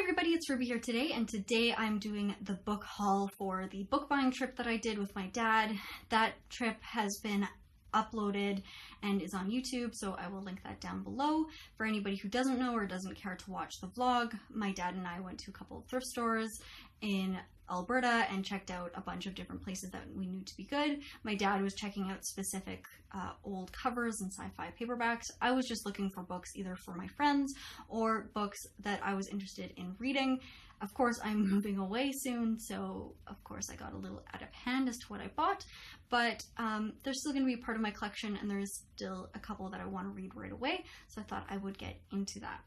everybody, it's Ruby here today, and today I'm doing the book haul for the book buying trip that I did with my dad. That trip has been uploaded and is on YouTube, so I will link that down below. For anybody who doesn't know or doesn't care to watch the vlog, my dad and I went to a couple of thrift stores in Alberta and checked out a bunch of different places that we knew to be good. My dad was checking out specific old covers and sci-fi paperbacks. I was just looking for books either for my friends or books that I was interested in reading. Of course, I'm moving away soon, so of course I got a little out of hand as to what I bought, but they're still going to be a part of my collection, and there's still a couple that I want to read right away, so I thought I would get into that.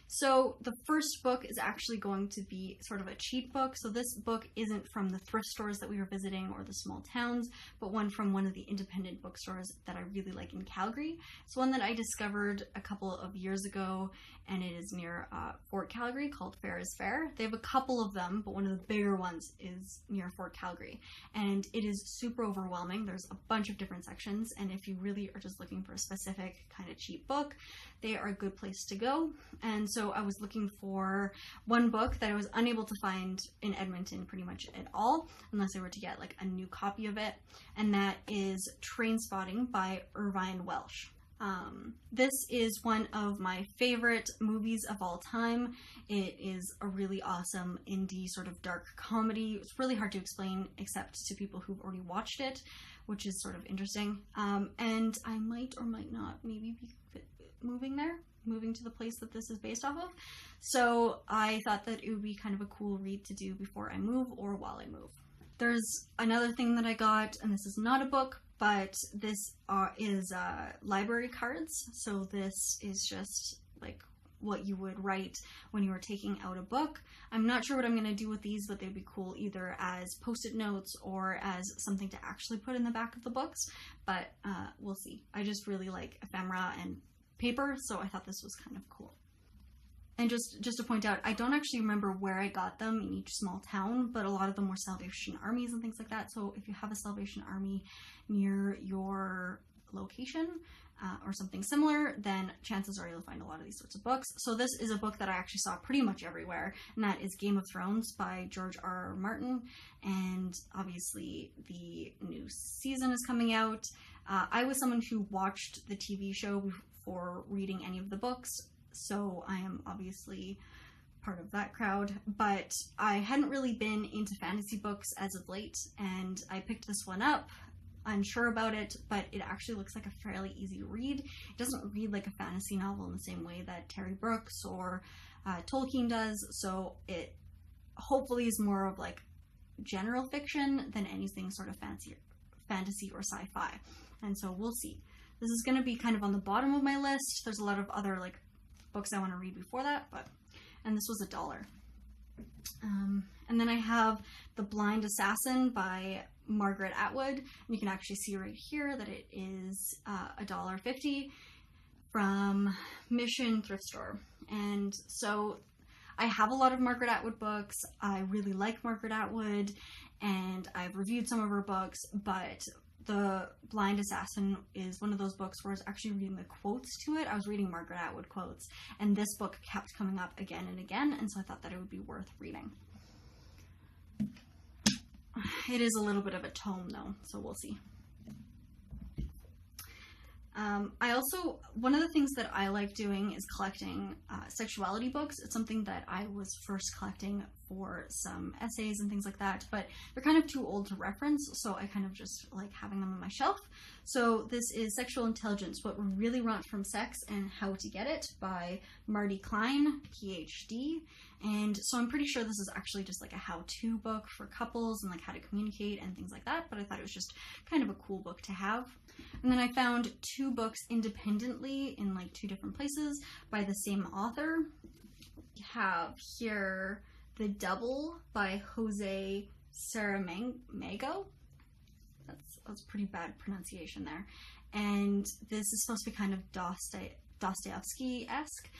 So the first book is actually going to be sort of a cheat book. So this book isn't from the thrift stores that we were visiting or the small towns, but one from one of the independent bookstores that I really like in Calgary. It's one that I discovered a couple of years ago, and it is near Fort Calgary, called Fair is Fair. They have a couple of them, but one of the bigger ones is near Fort Calgary, and it is super overwhelming. There's a bunch of different sections, and if you really are just looking for a specific kind of cheap book, they are a good place to go. And so I was looking for one book that I was unable to find in Edmonton pretty much at all, unless I were to get like a new copy of it, and that is Trainspotting by Irvine Welsh. This is one of my favorite movies of all time. It is a really awesome indie sort of dark comedy. It's really hard to explain except to people who've already watched it, which is sort of interesting. And I might or might not maybe be moving to the place that this is based off of. So I thought that it would be kind of a cool read to do before I move or while I move. There's another thing that I got, and this is not a book, but this is library cards. So this is just like what you would write when you were taking out a book. I'm not sure what I'm going to do with these, but they'd be cool either as post-it notes or as something to actually put in the back of the books, but we'll see. I just really like ephemera and paper, so I thought this was kind of cool. And just to point out, I don't actually remember where I got them in each small town, but a lot of them were Salvation Armies and things like that. So if you have a Salvation Army near your location or something similar, then chances are you'll find a lot of these sorts of books. So this is a book that I actually saw pretty much everywhere, and that is Game of Thrones by George R.R. Martin. And obviously the new season is coming out. I was someone who watched the TV show before reading any of the books, so I am obviously part of that crowd, but I hadn't really been into fantasy books as of late, and I picked this one up, unsure about it, but it actually looks like a fairly easy read. It doesn't read like a fantasy novel in the same way that Terry Brooks or Tolkien does, so it hopefully is more of like general fiction than anything sort of fantasy or sci-fi, and so we'll see. This is going to be kind of on the bottom of my list. There's a lot of other like books I want to read before that, and this was $1. And then I have The Blind Assassin by Margaret Atwood, and you can actually see right here that it is $1.50 from Mission Thrift Store. And so I have a lot of Margaret Atwood books. I really like Margaret Atwood, and I've reviewed some of her books, but The Blind Assassin is one of those books where I was actually reading the quotes to it. I was reading Margaret Atwood quotes, and this book kept coming up again and again, and so I thought that it would be worth reading. It is a little bit of a tome though, so we'll see. One of the things that I like doing is collecting sexuality books. It's something that I was first collecting for some essays and things like that, but they're kind of too old to reference, so I kind of just like having them on my shelf. So this is Sexual Intelligence, What We Really Want from Sex and How to Get It by Marty Klein, PhD. And so I'm pretty sure this is actually just like a how-to book for couples and like how to communicate and things like that, but I thought it was just kind of a cool book to have. And then I found 2 books independently in like 2 different places by the same author. We have here The Double by Jose Saramago. That's pretty bad pronunciation there. And this is supposed to be kind of Dostoevsky-esque,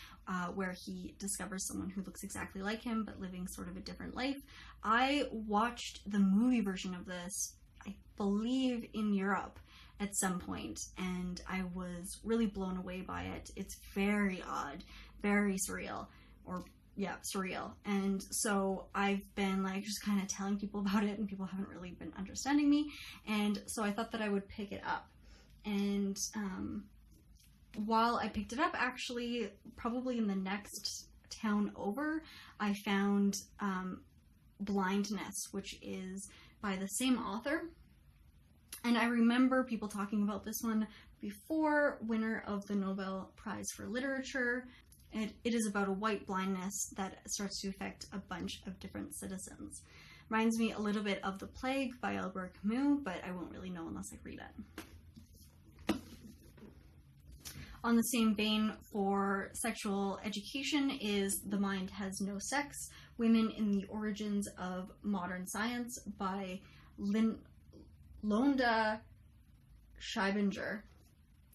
where he discovers someone who looks exactly like him but living sort of a different life. I watched the movie version of this, I believe, in Europe at some point, and I was really blown away by it. It's very odd, very surreal, or yeah, surreal. And so I've been like just kind of telling people about it, and people haven't really been understanding me. And so I thought that I would pick it up. And while I picked it up, actually, probably in the next town over, I found Blindness, which is by the same author. And I remember people talking about this one before, winner of the Nobel Prize for Literature. It is about a white blindness that starts to affect a bunch of different citizens. Reminds me a little bit of The Plague by Albert Camus, but I won't really know unless I read it. On the same vein, for sexual education, is The Mind Has No Sex, Women in the Origins of Modern Science by Londa Scheibinger.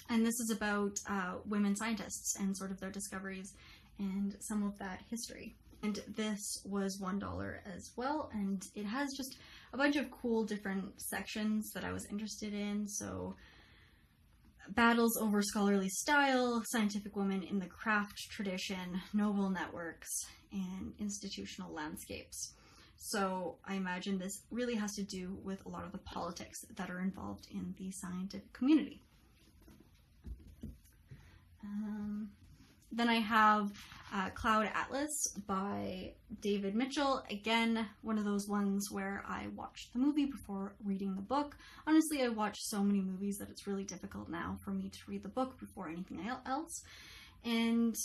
And this is about women scientists and sort of their discoveries and some of that history. And this was $1 as well, and it has just a bunch of cool different sections that I was interested in. So battles over scholarly style, scientific women in the craft tradition, noble networks, and institutional landscapes. So I imagine this really has to do with a lot of the politics that are involved in the scientific community. Then I have Cloud Atlas by David Mitchell. Again, one of those ones where I watched the movie before reading the book. Honestly, I watch so many movies that it's really difficult now for me to read the book before anything else. And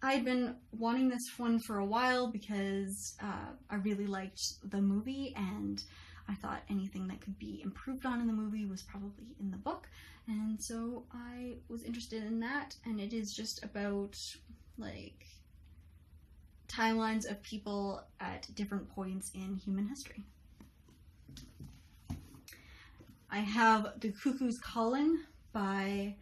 I'd been wanting this one for a while because I really liked the movie, and I thought anything that could be improved on in the movie was probably in the book. And so I was interested in that, and it is just about like timelines of people at different points in human history. I have The Cuckoo's Calling by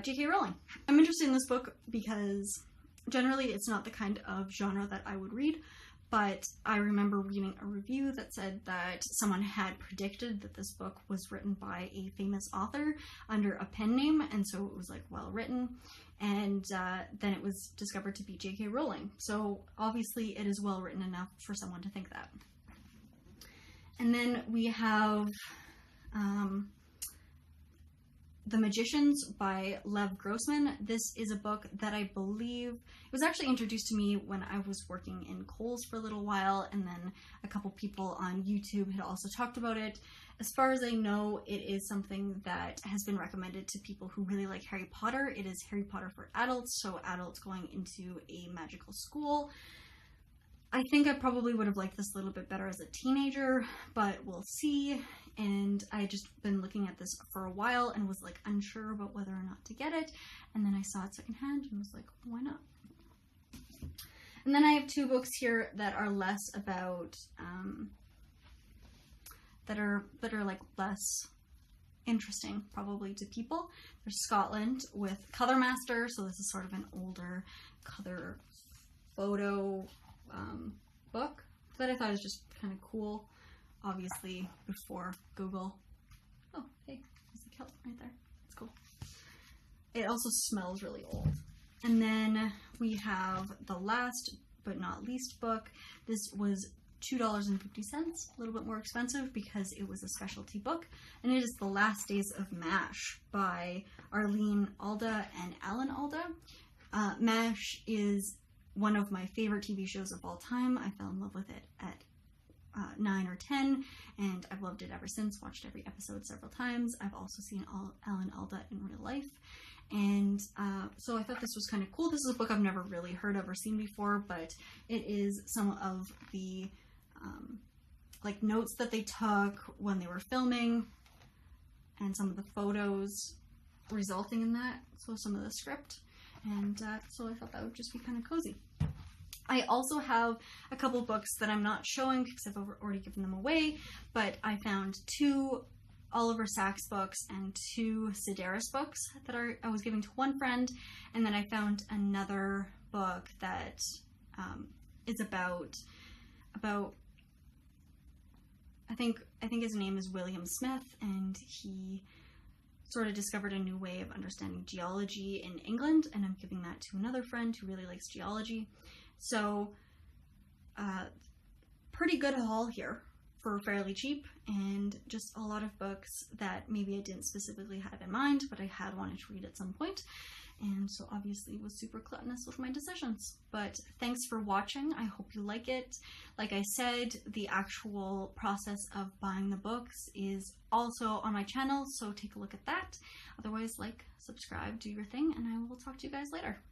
J.K. Rowling. I'm interested in this book because generally it's not the kind of genre that I would read, but I remember reading a review that said that someone had predicted that this book was written by a famous author under a pen name, and so it was like well written, and then it was discovered to be J.K. Rowling. So obviously it is well written enough for someone to think that. And then we have The Magicians by Lev Grossman. This is a book that I believe, it was actually introduced to me when I was working in Kohl's for a little while, and then a couple people on YouTube had also talked about it. As far as I know, it is something that has been recommended to people who really like Harry Potter. It is Harry Potter for adults, so adults going into a magical school. I think I probably would have liked this a little bit better as a teenager, but we'll see. And I had just been looking at this for a while and was like unsure about whether or not to get it. And then I saw it secondhand and was like, why not? And then I have two books here that are less about, that are like less interesting probably to people. There's Scotland with Color Master. So this is sort of an older color photo book that I thought was just kind of cool. Obviously before Google. Oh, hey, there's a kelp right there. It's cool. It also smells really old. And then we have the last but not least book. This was $2.50, a little bit more expensive because it was a specialty book. And it is The Last Days of MASH by Arlene Alda and Alan Alda. MASH is one of my favorite TV shows of all time. I fell in love with it at 9 or 10, and I've loved it ever since, watched every episode several times. I've also seen Alan Alda in real life, and so I thought this was kind of cool. This is a book I've never really heard of or seen before, but it is some of the like notes that they took when they were filming, and some of the photos resulting in that, so some of the script, and so I thought that would just be kind of cozy. I also have a couple books that I'm not showing because I've already given them away, but I found 2 Oliver Sacks books and 2 Sedaris books that I was giving to one friend, and then I found another book that is about I think his name is William Smith, and he sort of discovered a new way of understanding geology in England, and I'm giving that to another friend who really likes geology. So pretty good haul here for fairly cheap, and just a lot of books that maybe I didn't specifically have in mind, but I had wanted to read at some point. And so obviously was super gluttonous with my decisions. But thanks for watching. I hope you like it. Like I said, the actual process of buying the books is also on my channel, so take a look at that. Otherwise, like, subscribe, do your thing, and I will talk to you guys later.